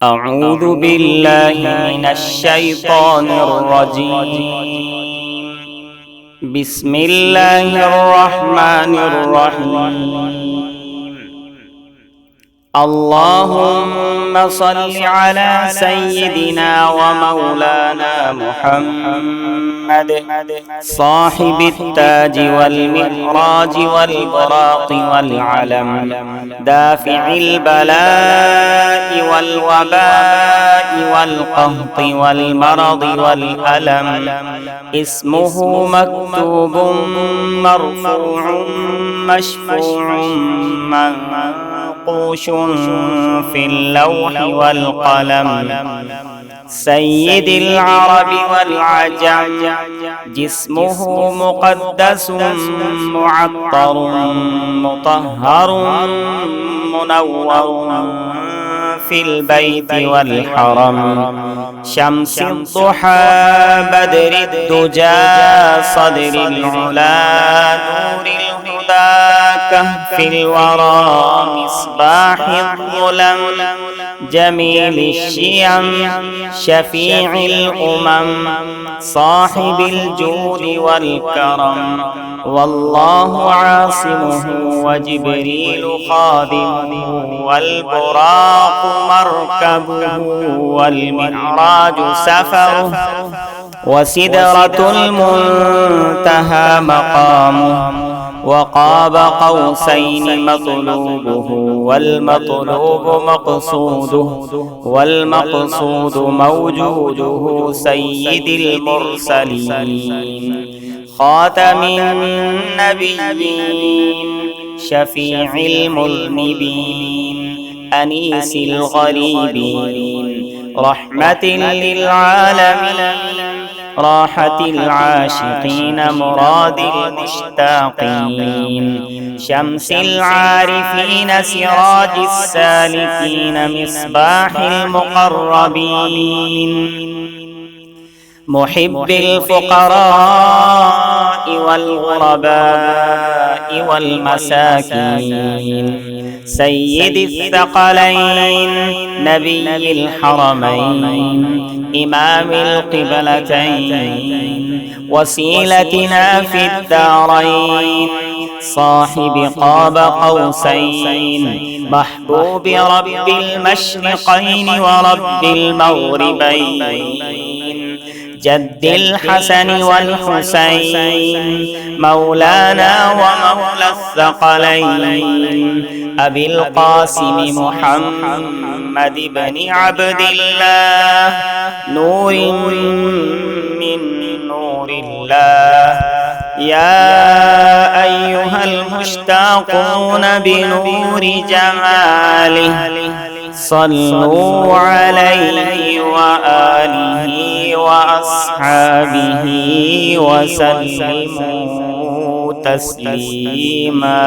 أعوذ بالله من الشيطان الرجيم. بسم الله الرحمن الرحيم. اللهم صل على سيدنا ومولانا محمد صاحب التاج والمعراج والبراق والعلم، دافع البلاء والوباء والقهط والمرض والألم، اسمه مكتوب مرفوع مشفوع منقوش في اللوح والقلم، سيد العرب والعجم، جسمه مقدس معطر مطهر منور في البيت والحرم، شمس الضحى بدر الدجى صدر العلا نور الهدى كهف الورى مصباح الظلم، جميل الشيم شفيع الأمم، صاحب الجود والكرم، والله عاصمه وجبريل خادمه والبراق مركبه والمعراج سفره، وسدرة المنتهى مقامه، وقاب قوسين مطلوبه، والمطلوب مقصوده، والمقصود موجوده، سيد المرسلين خاتم النبيين شفيع المذنبين أنيس الغريبين، رحمة للعالمين، راحة العاشقين مراد المشتاقين، شمس العارفين سراج السالكين مصباح المقربين، محب الفقراء والغرباء والمساكين، سيد الثقلين نبي الحرمين إمام القبلتين، وسيلتنا في الدارين، صاحب قاب قوسين، محبوب رب المشرقين ورب المغربين، جد الحسن والحسين مولانا ومولى الثقلين، أبي القاسم محمد بن عبد الله نور من نور الله، يا أيها المشتاقون بنور جماله صلوا عليه وآله وأصحابه وسلموا تسليما.